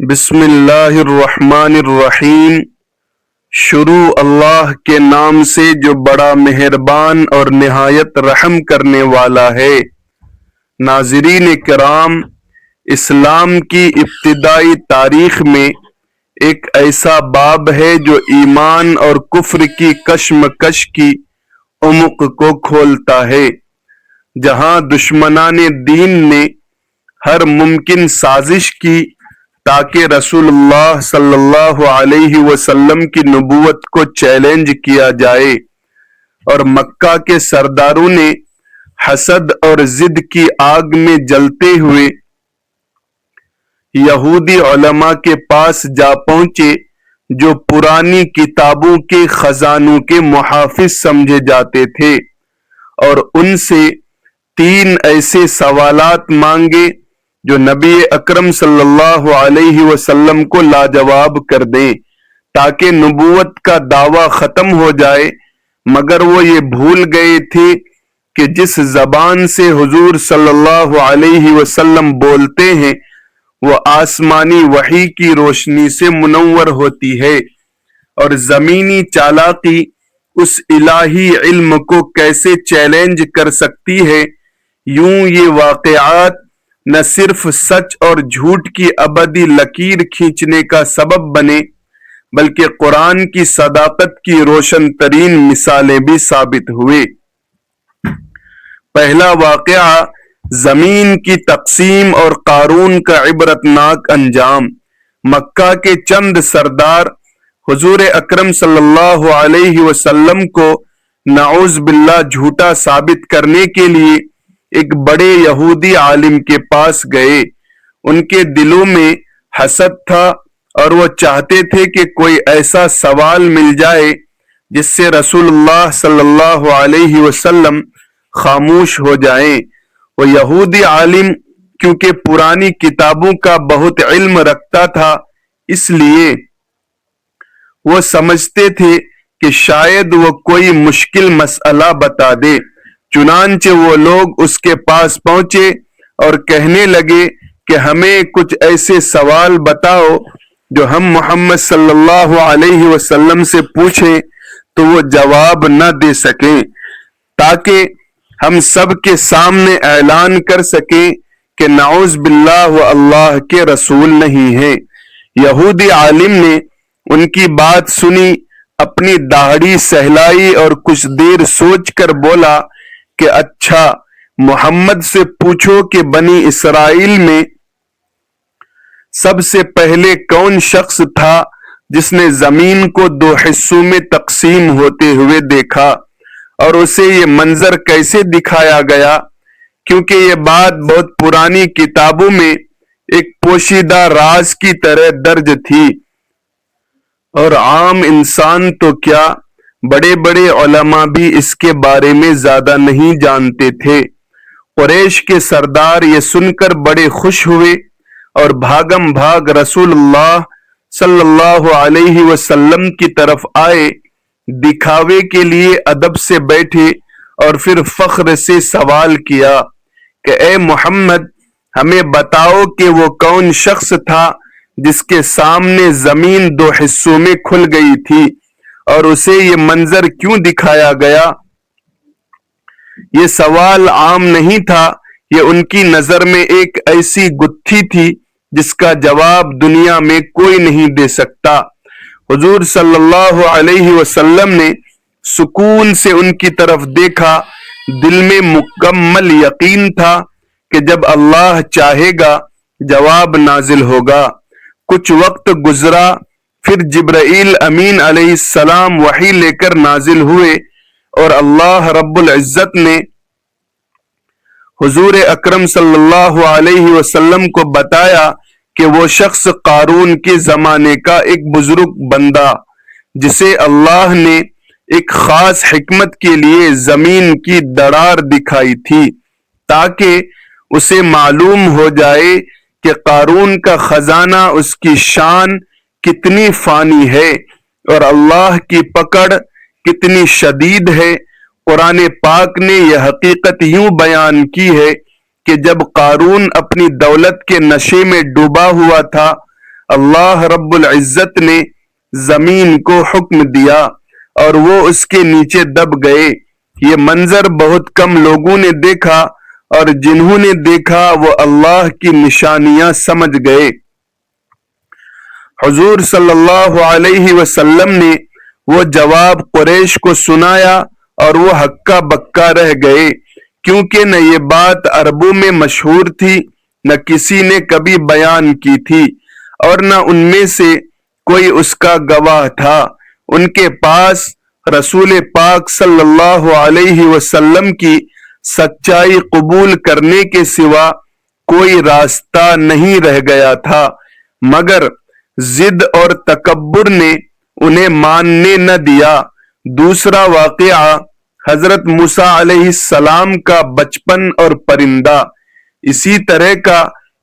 بسم اللہ الرحمن الرحیم۔ شروع اللہ کے نام سے جو بڑا مہربان اور نہایت رحم کرنے والا ہے۔ ناظرین کرام، اسلام کی ابتدائی تاریخ میں ایک ایسا باب ہے جو ایمان اور کفر کی کشمکش کی عمق کو کھولتا ہے، جہاں دشمنان دین نے ہر ممکن سازش کی تاکہ رسول اللہ صلی اللہ علیہ وسلم کی نبوت کو چیلنج کیا جائے، اور مکہ کے سرداروں نے حسد اور ضد کی آگ میں جلتے ہوئے یہودی علماء کے پاس جا پہنچے جو پرانی کتابوں کے خزانوں کے محافظ سمجھے جاتے تھے، اور ان سے 3 ایسے سوالات مانگے جو نبی اکرم صلی اللہ علیہ وسلم کو لاجواب کر دیں تاکہ نبوت کا دعویٰ ختم ہو جائے، مگر وہ یہ بھول گئے تھے کہ جس زبان سے حضور صلی اللہ علیہ وسلم بولتے ہیں وہ آسمانی وحی کی روشنی سے منور ہوتی ہے، اور زمینی چالاکی اس الہی علم کو کیسے چیلنج کر سکتی ہے۔ یوں یہ واقعات نہ صرف سچ اور جھوٹ کی ابدی لکیر کھینچنے کا سبب بنے، بلکہ قرآن کی صداقت کی روشن ترین مثالیں بھی ثابت ہوئے۔ پہلا واقعہ زمین کی تقسیم اور قارون کا عبرتناک انجام۔ مکہ کے چند سردار حضور اکرم صلی اللہ علیہ وسلم کو نعوذ باللہ جھوٹا ثابت کرنے کے لیے ایک بڑے یہودی عالم کے پاس گئے۔ ان کے دلوں میں حسد تھا اور وہ چاہتے تھے کہ کوئی ایسا سوال مل جائے جس سے رسول اللہ صلی اللہ علیہ وسلم خاموش ہو جائیں۔ وہ یہودی عالم کیونکہ پرانی کتابوں کا بہت علم رکھتا تھا، اس لیے وہ سمجھتے تھے کہ شاید وہ کوئی مشکل مسئلہ بتا دے۔ چنانچہ وہ لوگ اس کے پاس پہنچے اور کہنے لگے کہ ہمیں کچھ ایسے سوال بتاؤ جو ہم محمد صلی اللہ علیہ وسلم سے پوچھیں تو وہ جواب نہ دے سکیں، تاکہ ہم سب کے سامنے اعلان کر سکیں کہ نعوذ باللہ وہ اللہ کے رسول نہیں ہیں۔ یہودی عالم نے ان کی بات سنی، اپنی داڑھی سہلائی اور کچھ دیر سوچ کر بولا کہ اچھا، محمد سے پوچھو کہ بنی اسرائیل میں سب سے پہلے کون شخص تھا جس نے زمین کو 2 حصوں میں تقسیم ہوتے ہوئے دیکھا، اور اسے یہ منظر کیسے دکھایا گیا، کیونکہ یہ بات بہت پرانی کتابوں میں ایک پوشیدہ راز کی طرح درج تھی، اور عام انسان تو کیا، بڑے بڑے علماء بھی اس کے بارے میں زیادہ نہیں جانتے تھے۔ قریش کے سردار یہ سن کر بڑے خوش ہوئے اور بھاگم بھاگ رسول اللہ صلی اللہ علیہ وسلم کی طرف آئے، دکھاوے کے لیے ادب سے بیٹھے اور پھر فخر سے سوال کیا کہ اے محمد، ہمیں بتاؤ کہ وہ کون شخص تھا جس کے سامنے زمین 2 حصوں میں کھل گئی تھی اور اسے یہ منظر کیوں دکھایا گیا؟ یہ سوال عام نہیں تھا، یہ ان کی نظر میں ایک ایسی گتھی تھی جس کا جواب دنیا میں کوئی نہیں دے سکتا۔ حضور صلی اللہ علیہ وسلم نے سکون سے ان کی طرف دیکھا، دل میں مکمل یقین تھا کہ جب اللہ چاہے گا جواب نازل ہوگا۔ کچھ وقت گزرا، پھر جبرائیل امین علیہ السلام وحی لے کر نازل ہوئے، اور اللہ رب العزت نے حضور اکرم صلی اللہ علیہ وسلم کو بتایا کہ وہ شخص قارون کے زمانے کا ایک بزرگ بندہ جسے اللہ نے ایک خاص حکمت کے لیے زمین کی دراڑ دکھائی تھی تاکہ اسے معلوم ہو جائے کہ قارون کا خزانہ، اس کی شان کتنی فانی ہے اور اللہ کی پکڑ کتنی شدید ہے۔ قرآن پاک نے یہ حقیقت یوں بیان کی ہے کہ جب قارون اپنی دولت کے نشے میں ڈوبا ہوا تھا، اللہ رب العزت نے زمین کو حکم دیا اور وہ اس کے نیچے دب گئے۔ یہ منظر بہت کم لوگوں نے دیکھا اور جنہوں نے دیکھا وہ اللہ کی نشانیاں سمجھ گئے۔ حضور صلی اللہ علیہ وسلم نے وہ جواب قریش کو سنایا اور وہ ہکا بکا رہ گئے، کیونکہ نہ یہ بات عربوں میں مشہور تھی، نہ کسی نے کبھی بیان کی تھی، اور نہ ان میں سے کوئی اس کا گواہ تھا۔ ان کے پاس رسول پاک صلی اللہ علیہ وسلم کی سچائی قبول کرنے کے سوا کوئی راستہ نہیں رہ گیا تھا، مگر ضد اور تکبر نے انہیں ماننے نہ دیا۔ دوسرا واقعہ حضرت موسیٰ علیہ السلام کا بچپن اور پرندہ۔ اسی طرح کا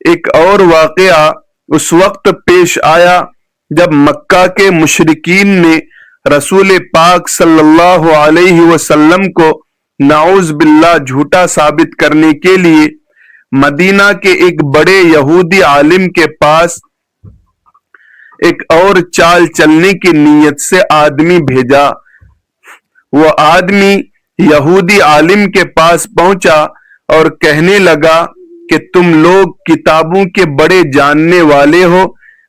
ایک اور واقعہ اس وقت پیش آیا جب مکہ کے مشرکین نے رسول پاک صلی اللہ علیہ وسلم کو نعوذ باللہ جھوٹا ثابت کرنے کے لیے مدینہ کے ایک بڑے یہودی عالم کے پاس ایک اور چال چلنے کی نیت سے آدمی بھیجا۔ وہ آدمی یہودی عالم کے پاس پہنچا اور کہنے لگا کہ تم لوگ کتابوں کے بڑے جاننے والے ہو،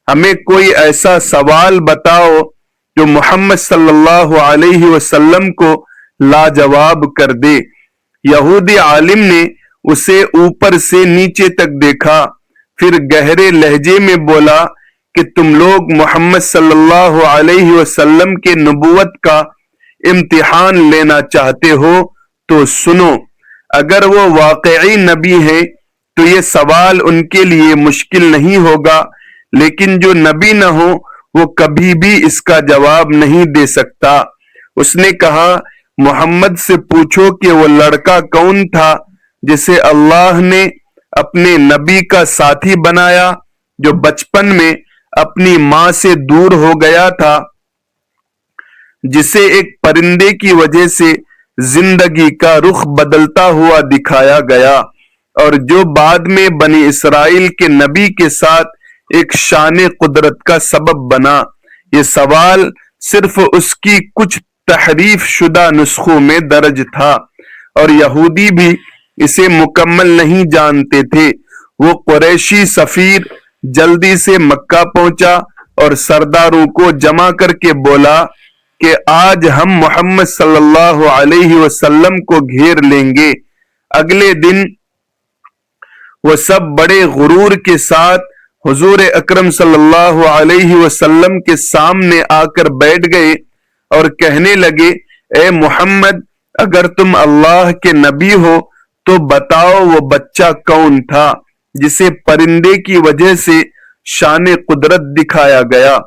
ہمیں کوئی ایسا سوال بتاؤ جو محمد صلی اللہ علیہ وسلم کو لاجواب کر دے۔ یہودی عالم نے اسے اوپر سے نیچے تک دیکھا، پھر گہرے لہجے میں بولا کہ تم لوگ محمد صلی اللہ علیہ وسلم کے نبوت کا امتحان لینا چاہتے ہو تو سنو، اگر وہ واقعی نبی ہیں تو یہ سوال ان کے لیے مشکل نہیں ہوگا، لیکن جو نبی نہ ہو وہ کبھی بھی اس کا جواب نہیں دے سکتا۔ اس نے کہا محمد سے پوچھو کہ وہ لڑکا کون تھا جسے اللہ نے اپنے نبی کا ساتھی بنایا، جو بچپن میں اپنی ماں سے دور ہو گیا تھا، جسے ایک پرندے کی وجہ سے زندگی کا رخ بدلتا ہوا دکھایا گیا، اور جو بعد میں بنی اسرائیل کے نبی کے ساتھ ایک شان قدرت کا سبب بنا۔ یہ سوال صرف اس کی کچھ تحریف شدہ نسخوں میں درج تھا، اور یہودی بھی اسے مکمل نہیں جانتے تھے۔ وہ قریشی سفیر جلدی سے مکہ پہنچا اور سرداروں کو جمع کر کے بولا کہ آج ہم محمد صلی اللہ علیہ وسلم کو گھیر لیں گے۔ اگلے دن وہ سب بڑے غرور کے ساتھ حضور اکرم صلی اللہ علیہ وسلم کے سامنے آ کر بیٹھ گئے اور کہنے لگے، اے محمد، اگر تم اللہ کے نبی ہو تو بتاؤ وہ بچہ کون تھا جسے پرندے کی وجہ سے شان قدرت دکھایا گیا۔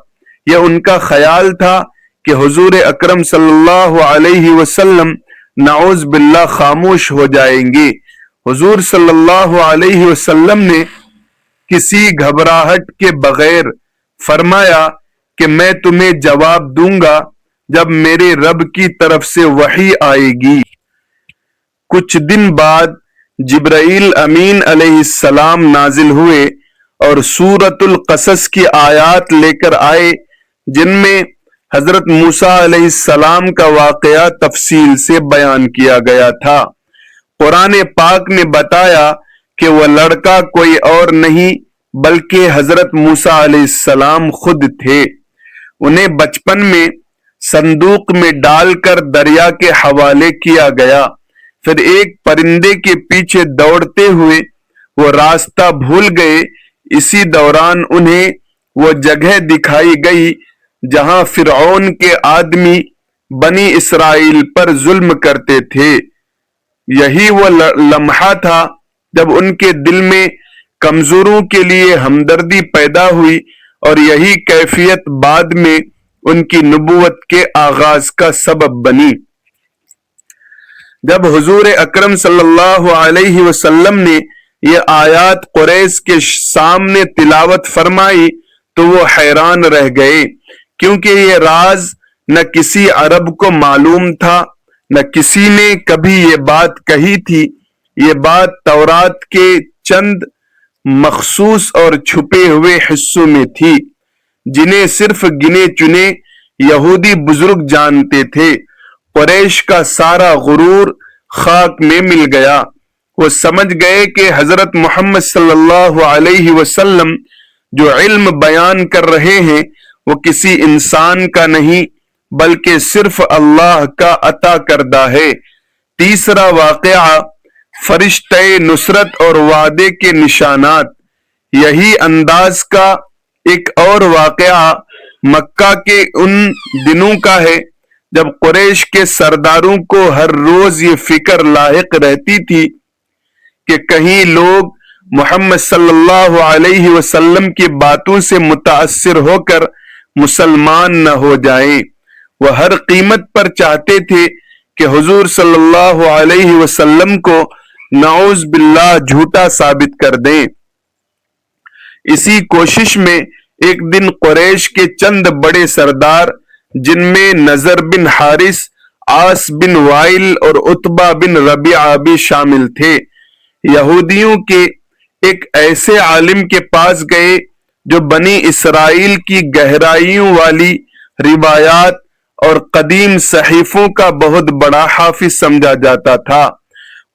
یہ ان کا خیال تھا کہ حضور اکرم صلی اللہ علیہ وسلم نعوذ باللہ خاموش ہو جائیں گے۔ حضور صلی اللہ علیہ وسلم نے کسی گھبراہٹ کے بغیر فرمایا کہ میں تمہیں جواب دوں گا جب میرے رب کی طرف سے وحی آئے گی۔ کچھ دن بعد جبرائیل امین علیہ السلام نازل ہوئے اور سورۃ القصص کی آیات لے کر آئے، جن میں حضرت موسیٰ علیہ السلام کا واقعہ تفصیل سے بیان کیا گیا تھا۔ قرآن پاک نے بتایا کہ وہ لڑکا کوئی اور نہیں بلکہ حضرت موسیٰ علیہ السلام خود تھے۔ انہیں بچپن میں صندوق میں ڈال کر دریا کے حوالے کیا گیا، پھر ایک پرندے کے پیچھے دوڑتے ہوئے وہ راستہ بھول گئے۔ اسی دوران انہیں وہ جگہ دکھائی گئی جہاں فرعون کے آدمی بنی اسرائیل پر ظلم کرتے تھے۔ یہی وہ لمحہ تھا جب ان کے دل میں کمزوروں کے لیے ہمدردی پیدا ہوئی، اور یہی کیفیت بعد میں ان کی نبوت کے آغاز کا سبب بنی۔ جب حضور اکرم صلی اللہ علیہ وسلم نے یہ آیات قریش کے سامنے تلاوت فرمائی تو وہ حیران رہ گئے، کیونکہ یہ راز نہ کسی عرب کو معلوم تھا، نہ کسی نے کبھی یہ بات کہی تھی۔ یہ بات تورات کے چند مخصوص اور چھپے ہوئے حصوں میں تھی۔ جنہیں صرف گنے چنے یہودی بزرگ جانتے تھے۔ قریش کا سارا غرور خاک میں مل گیا۔ وہ سمجھ گئے کہ حضرت محمد صلی اللہ علیہ وسلم جو علم بیان کر رہے ہیں وہ کسی انسان کا نہیں بلکہ صرف اللہ کا عطا کردہ ہے۔ تیسرا واقعہ فرشتہ نصرت اور وعدے کے نشانات۔ یہی انداز کا ایک اور واقعہ مکہ کے ان دنوں کا ہے جب قریش کے سرداروں کو ہر روز یہ فکر لاحق رہتی تھی کہ کہیں لوگ محمد صلی اللہ علیہ وسلم کی باتوں سے متاثر ہو کر مسلمان نہ ہو جائیں۔ وہ ہر قیمت پر چاہتے تھے کہ حضور صلی اللہ علیہ وسلم کو نعوذ باللہ جھوٹا ثابت کر دیں۔ اسی کوشش میں ایک دن قریش کے چند بڑے سردار جن میں نضر بن حارث، عاص بن وائل اور عتبہ بن ربیعہ بھی شامل تھے، یہودیوں کے ایک ایسے عالم کے پاس گئے جو بنی اسرائیل کی گہرائیوں والی روایات اور قدیم صحیفوں کا بہت بڑا حافظ سمجھا جاتا تھا۔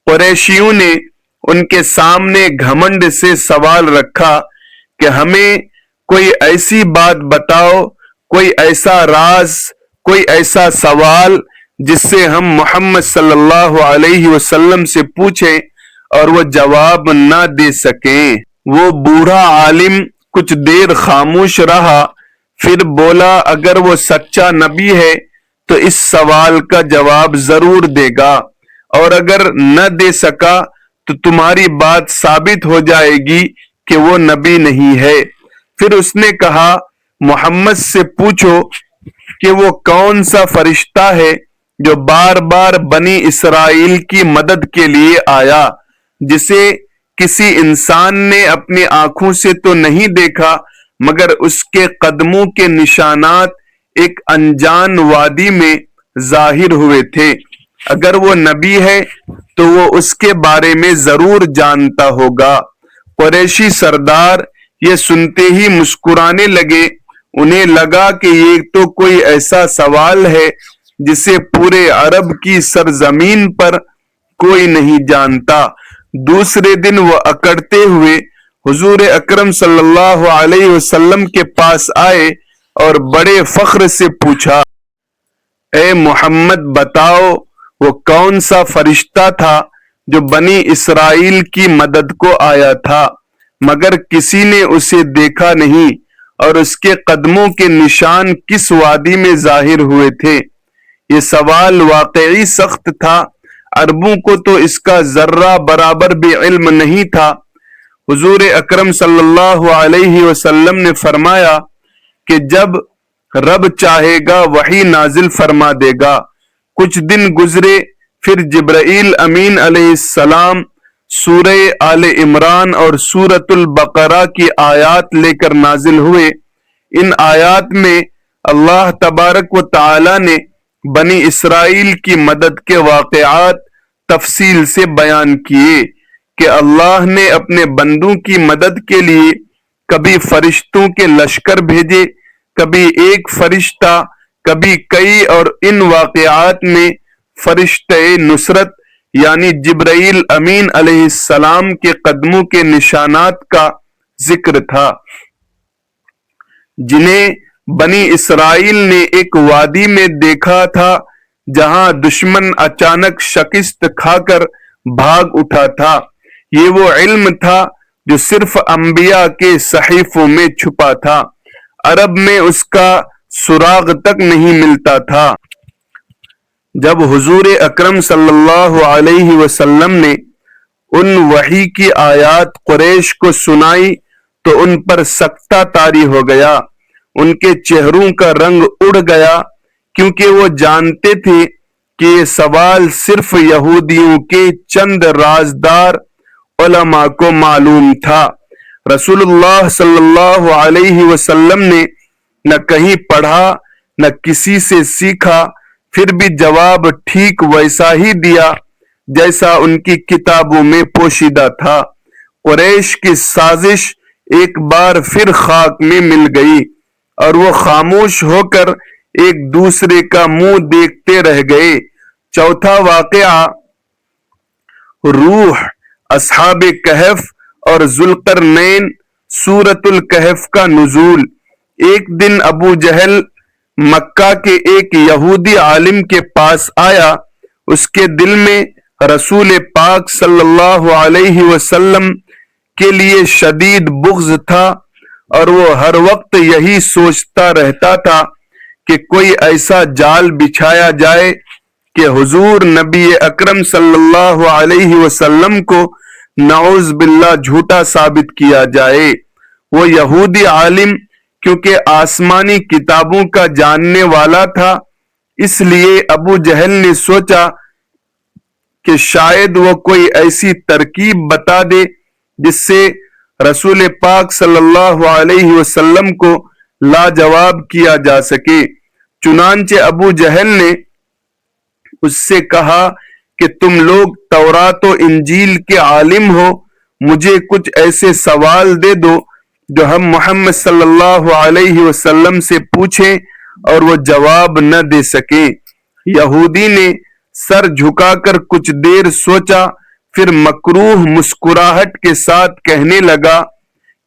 قریشیوں نے ان کے سامنے گھمنڈ سے سوال رکھا کہ ہمیں کوئی ایسی بات بتاؤ، کوئی ایسا راز، کوئی ایسا سوال جس سے ہم محمد صلی اللہ علیہ وسلم سے پوچھیں اور وہ جواب نہ دے سکیں۔ وہ بوڑھا عالم کچھ دیر خاموش رہا، پھر بولا اگر وہ سچا نبی ہے تو اس سوال کا جواب ضرور دے گا، اور اگر نہ دے سکا تو تمہاری بات ثابت ہو جائے گی کہ وہ نبی نہیں ہے۔ پھر اس نے کہا محمد سے پوچھو کہ وہ کون سا فرشتہ ہے جو بار بار بنی اسرائیل کی مدد کے لیے آیا، جسے کسی انسان نے اپنی آنکھوں سے تو نہیں دیکھا مگر اس کے قدموں کے نشانات ایک انجان وادی میں ظاہر ہوئے تھے۔ اگر وہ نبی ہے تو وہ اس کے بارے میں ضرور جانتا ہوگا۔ قریشی سردار یہ سنتے ہی مسکرانے لگے۔ انہیں لگا کہ یہ تو کوئی ایسا سوال ہے جسے پورے عرب کی سرزمین پر کوئی نہیں جانتا۔ دوسرے دن وہ اکڑتے ہوئے حضور اکرم صلی اللہ علیہ وسلم کے پاس آئے اور بڑے فخر سے پوچھا، اے محمد بتاؤ وہ کون سا فرشتہ تھا جو بنی اسرائیل کی مدد کو آیا تھا مگر کسی نے اسے دیکھا نہیں، اور اس کے قدموں کے نشان کس وادی میں ظاہر ہوئے تھے؟ یہ سوال واقعی سخت تھا، عربوں کو تو اس کا ذرہ برابر بھی علم نہیں تھا۔ حضور اکرم صلی اللہ علیہ وسلم نے فرمایا کہ جب رب چاہے گا وحی نازل فرما دے گا۔ کچھ دن گزرے، پھر جبرائیل امین علیہ السلام سورہ آل عمران اور سورۃ البقرہ کی آیات لے کر نازل ہوئے۔ ان آیات میں اللہ تبارک و تعالی نے بنی اسرائیل کی مدد کے واقعات تفصیل سے بیان کیے کہ اللہ نے اپنے بندوں کی مدد کے لیے کبھی فرشتوں کے لشکر بھیجے، کبھی ایک فرشتہ، کبھی کئی، اور ان واقعات میں فرشتہ نصرت یعنی جبرائیل امین علیہ السلام کے قدموں کے نشانات کا ذکر تھا، جنہیں بنی اسرائیل نے ایک وادی میں دیکھا تھا جہاں دشمن اچانک شکست کھا کر بھاگ اٹھا تھا۔ یہ وہ علم تھا جو صرف انبیاء کے صحیفوں میں چھپا تھا، عرب میں اس کا سراغ تک نہیں ملتا تھا۔ جب حضور اکرم صلی اللہ علیہ وسلم نے ان وحی کی آیات قریش کو سنائی تو ان پر سکتہ طاری ہو گیا، ان کے چہروں کا رنگ اڑ گیا، کیونکہ وہ جانتے تھے کہ یہ سوال صرف یہودیوں کے چند رازدار علماء کو معلوم تھا۔ رسول اللہ صلی اللہ علیہ وسلم نے نہ کہیں پڑھا نہ کسی سے سیکھا، پھر بھی جواب ٹھیک ویسا ہی دیا جیسا ان کی کتابوں میں پوشیدہ تھا۔ قریش کی سازش ایک بار پھر خاک میں مل گئی۔ اور وہ خاموش ہو کر ایک دوسرے کا منہ دیکھتے رہ گئے۔ چوتھا واقعہ روح، اصحاب کہف اور ذوالقرنین، سورۃ الکہف کا نزول۔ ایک دن ابو جہل مکہ کے ایک یہودی عالم کے پاس آیا۔ اس کے دل میں رسول پاک صلی اللہ علیہ وسلم کے لیے شدید بغض تھا، اور وہ ہر وقت یہی سوچتا رہتا تھا کہ کوئی ایسا جال بچھایا جائے کہ حضور نبی اکرم صلی اللہ علیہ وسلم کو نعوذ باللہ جھوٹا ثابت کیا جائے۔ وہ یہودی عالم کیونکہ آسمانی کتابوں کا جاننے والا تھا، اس لیے ابو جہل نے سوچا کہ شاید وہ کوئی ایسی ترکیب بتا دے جس سے رسول پاک صلی اللہ علیہ وسلم کو لاجواب کیا جا سکے۔ چنانچہ ابو جہل نے اس سے کہا کہ تم لوگ تورات و انجیل کے عالم ہو، مجھے کچھ ایسے سوال دے دو جو ہم محمد صلی اللہ علیہ وسلم سے پوچھیں اور وہ جواب نہ دے سکیں۔ یہودی نے سر جھکا کر کچھ دیر سوچا، پھر مکروہ مسکراہٹ کے ساتھ کہنے لگا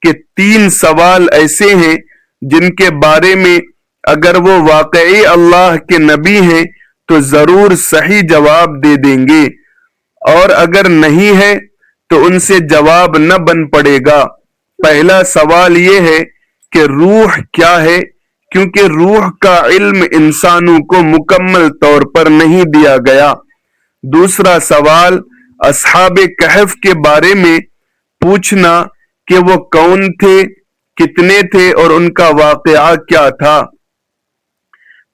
کہ 3 سوال ایسے ہیں جن کے بارے میں اگر وہ واقعی اللہ کے نبی ہیں تو ضرور صحیح جواب دے دیں گے، اور اگر نہیں ہے تو ان سے جواب نہ بن پڑے گا۔ پہلا سوال یہ ہے کہ روح کیا ہے، کیونکہ روح کا علم انسانوں کو مکمل طور پر نہیں دیا گیا۔ دوسرا سوال اصحاب کہف کے بارے میں پوچھنا کہ وہ کون تھے، کتنے تھے اور ان کا واقعہ کیا تھا۔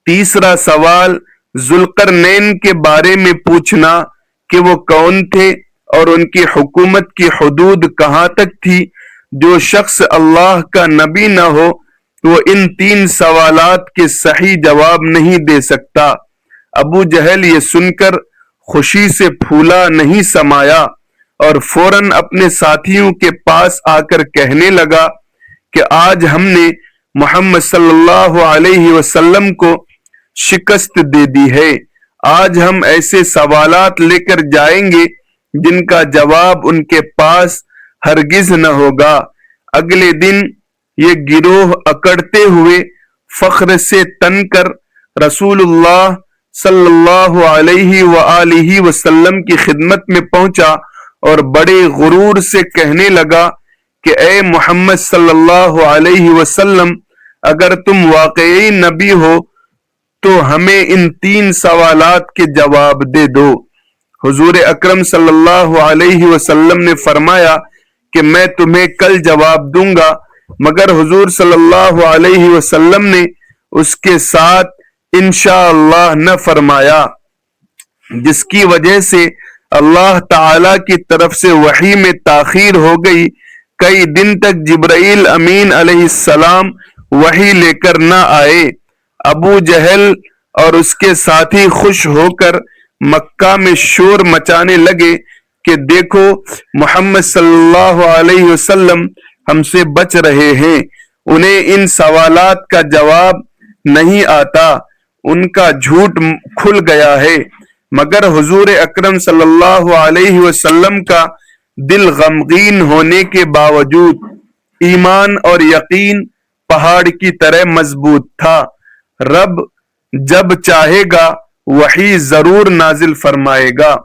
تیسرا سوال ذوالقرنین کے بارے میں پوچھنا کہ وہ کون تھے اور ان کی حکومت کی حدود کہاں تک تھی۔ جو شخص اللہ کا نبی نہ ہو وہ ان 3 سوالات کے صحیح جواب نہیں دے سکتا۔ ابو جہل یہ سن کر خوشی سے پھولا نہیں سمایا اور فوراً اپنے ساتھیوں کے پاس آ کر کہنے لگا کہ آج ہم نے محمد صلی اللہ علیہ وسلم کو شکست دے دی ہے۔ آج ہم ایسے سوالات لے کر جائیں گے جن کا جواب ان کے پاس ہرگز نہ ہوگا۔ اگلے دن یہ گروہ اکڑتے ہوئے فخر سے تن کر رسول اللہ صلی اللہ علیہ وآلہ وسلم کی خدمت میں پہنچا اور بڑے غرور سے کہنے لگا کہ اے محمد صلی اللہ علیہ وسلم، اگر تم واقعی نبی ہو تو ہمیں ان 3 سوالات کے جواب دے دو۔ حضور اکرم صلی اللہ علیہ وسلم نے فرمایا کہ میں تمہیں کل جواب دوں گا، مگر حضور صلی اللہ علیہ وسلم نے اس کے ساتھ انشاءاللہ نہ فرمایا، جس کی وجہ سے اللہ تعالی کی طرف سے وحی میں تاخیر ہو گئی۔ کئی دن تک جبرائیل امین علیہ السلام وحی لے کر نہ آئے۔ ابو جہل اور اس کے ساتھی خوش ہو کر مکہ میں شور مچانے لگے کہ دیکھو محمد صلی اللہ علیہ وسلم ہم سے بچ رہے ہیں، انہیں ان سوالات کا جواب نہیں آتا، ان کا جھوٹ کھل گیا ہے۔ مگر حضور اکرم صلی اللہ علیہ وسلم کا دل غمگین ہونے کے باوجود ایمان اور یقین پہاڑ کی طرح مضبوط تھا۔ رب جب چاہے گا وحی ضرور نازل فرمائے گا۔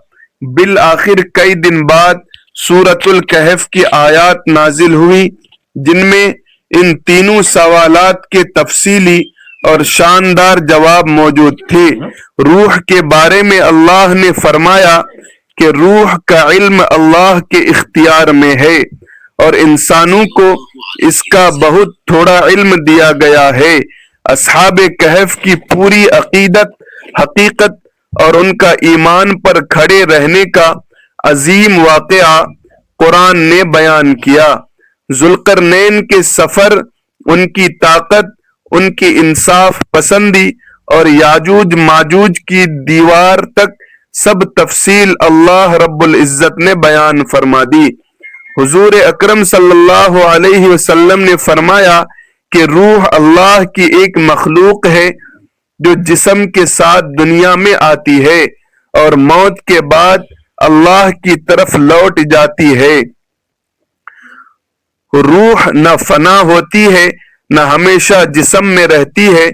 بالآخر کئی دن بعد سورۃ الکہف کی آیات نازل ہوئی جن میں ان 3 سوالات کے تفصیلی اور شاندار جواب موجود تھے۔ روح کے بارے میں اللہ نے فرمایا کہ روح کا علم اللہ کے اختیار میں ہے اور انسانوں کو اس کا بہت تھوڑا علم دیا گیا ہے۔ اصحاب کہف کی پوری عقیدت، حقیقت اور ان کا ایمان پر کھڑے رہنے کا عظیم واقعہ قرآن نے بیان کیا۔ ذوالقرنین کے سفر، ان کی طاقت، ان کی انصاف پسندی اور یاجوج ماجوج کی دیوار تک سب تفصیل اللہ رب العزت نے بیان فرما دی۔ حضور اکرم صلی اللہ علیہ وسلم نے فرمایا کہ روح اللہ کی ایک مخلوق ہے جو جسم کے ساتھ دنیا میں آتی ہے اور موت کے بعد اللہ کی طرف لوٹ جاتی ہے۔ روح نہ فنا ہوتی ہے نہ ہمیشہ جسم میں رہتی ہے۔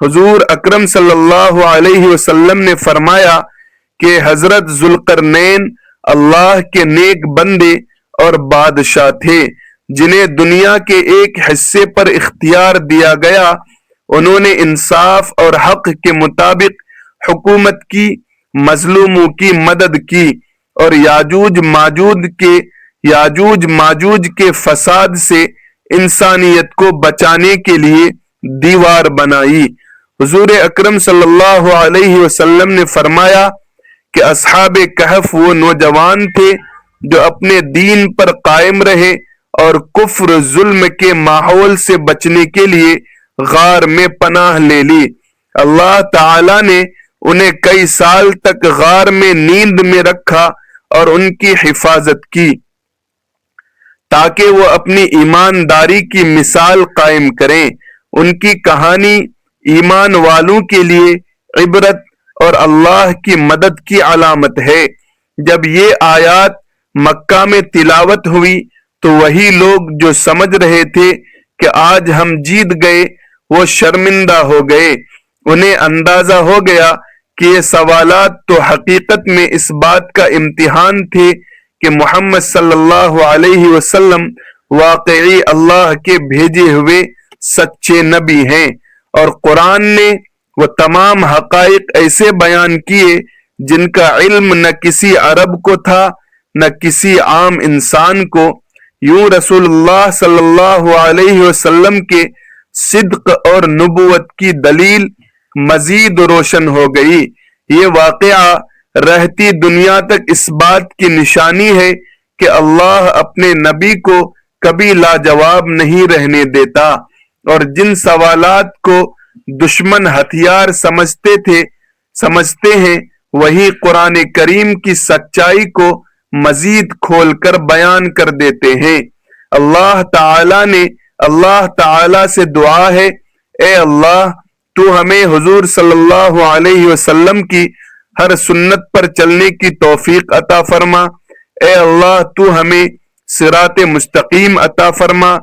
حضور اکرم صلی اللہ علیہ وسلم نے فرمایا کہ حضرت ذوالقرنین اللہ کے نیک بندے اور بادشاہ تھے جنہیں دنیا کے ایک حصے پر اختیار دیا گیا۔ انہوں نے انصاف اور حق کے مطابق حکومت کی، مظلوموں کی مدد کی اور یاجوج ماجوج کے فساد سے انسانیت کو بچانے کے لیے دیوار بنائی۔ حضور اکرم صلی اللہ علیہ وسلم نے فرمایا کہ اصحاب کہف وہ نوجوان تھے جو اپنے دین پر قائم رہے اور کفر ظلم کے ماحول سے بچنے کے لیے غار میں پناہ لے لی۔ اللہ تعالی نے انہیں کئی سال تک غار میں نیند میں رکھا اور ان کی حفاظت کی تاکہ وہ اپنی ایمانداری کی مثال قائم کریں۔ ان کی کہانی ایمان والوں کے لیے عبرت اور اللہ کی مدد کی علامت ہے۔ جب یہ آیات مکہ میں تلاوت ہوئی تو وہی لوگ جو سمجھ رہے تھے کہ آج ہم جیت گئے وہ شرمندہ ہو گئے۔ انہیں اندازہ ہو گیا کہ یہ سوالات تو حقیقت میں اس بات کا امتحان تھے کہ محمد صلی اللہ علیہ وسلم واقعی اللہ کے بھیجے ہوئے سچے نبی ہیں، اور قرآن نے وہ تمام حقائق ایسے بیان کیے جن کا علم نہ کسی عرب کو تھا نہ کسی عام انسان کو۔ یوں رسول اللہ صلی اللہ علیہ وسلم کے صدق اور نبوت کی دلیل مزید روشن ہو گئی۔ یہ واقعہ رہتی دنیا تک اس بات کی نشانی ہے کہ اللہ اپنے نبی کو کبھی لاجواب نہیں رہنے دیتا، اور جن سوالات کو دشمن ہتھیار سمجھتے ہیں وہی قرآن کریم کی سچائی کو مزید کھول کر بیان کر دیتے ہیں۔ اللہ تعالی سے دعا ہے، اے اللہ تو ہمیں حضور صلی اللہ علیہ وسلم کی ہر سنت پر چلنے کی توفیق عطا فرما۔ اے اللہ تو ہمیں صراط مستقیم عطا فرما۔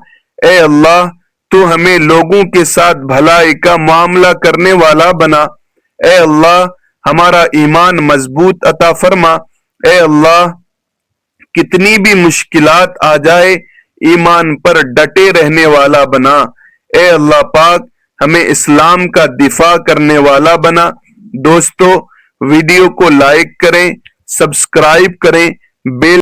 اے اللہ تو ہمیں لوگوں کے ساتھ بھلائی کا معاملہ کرنے والا بنا۔ اے اللہ ہمارا ایمان مضبوط عطا فرما۔ اے اللہ کتنی بھی مشکلات آ جائے ایمان پر ڈٹے رہنے والا بنا۔ اے اللہ پاک ہمیں اسلام کا دفاع کرنے والا بنا۔ دوستو ویڈیو کو لائک کریں، سبسکرائب کریں، بیل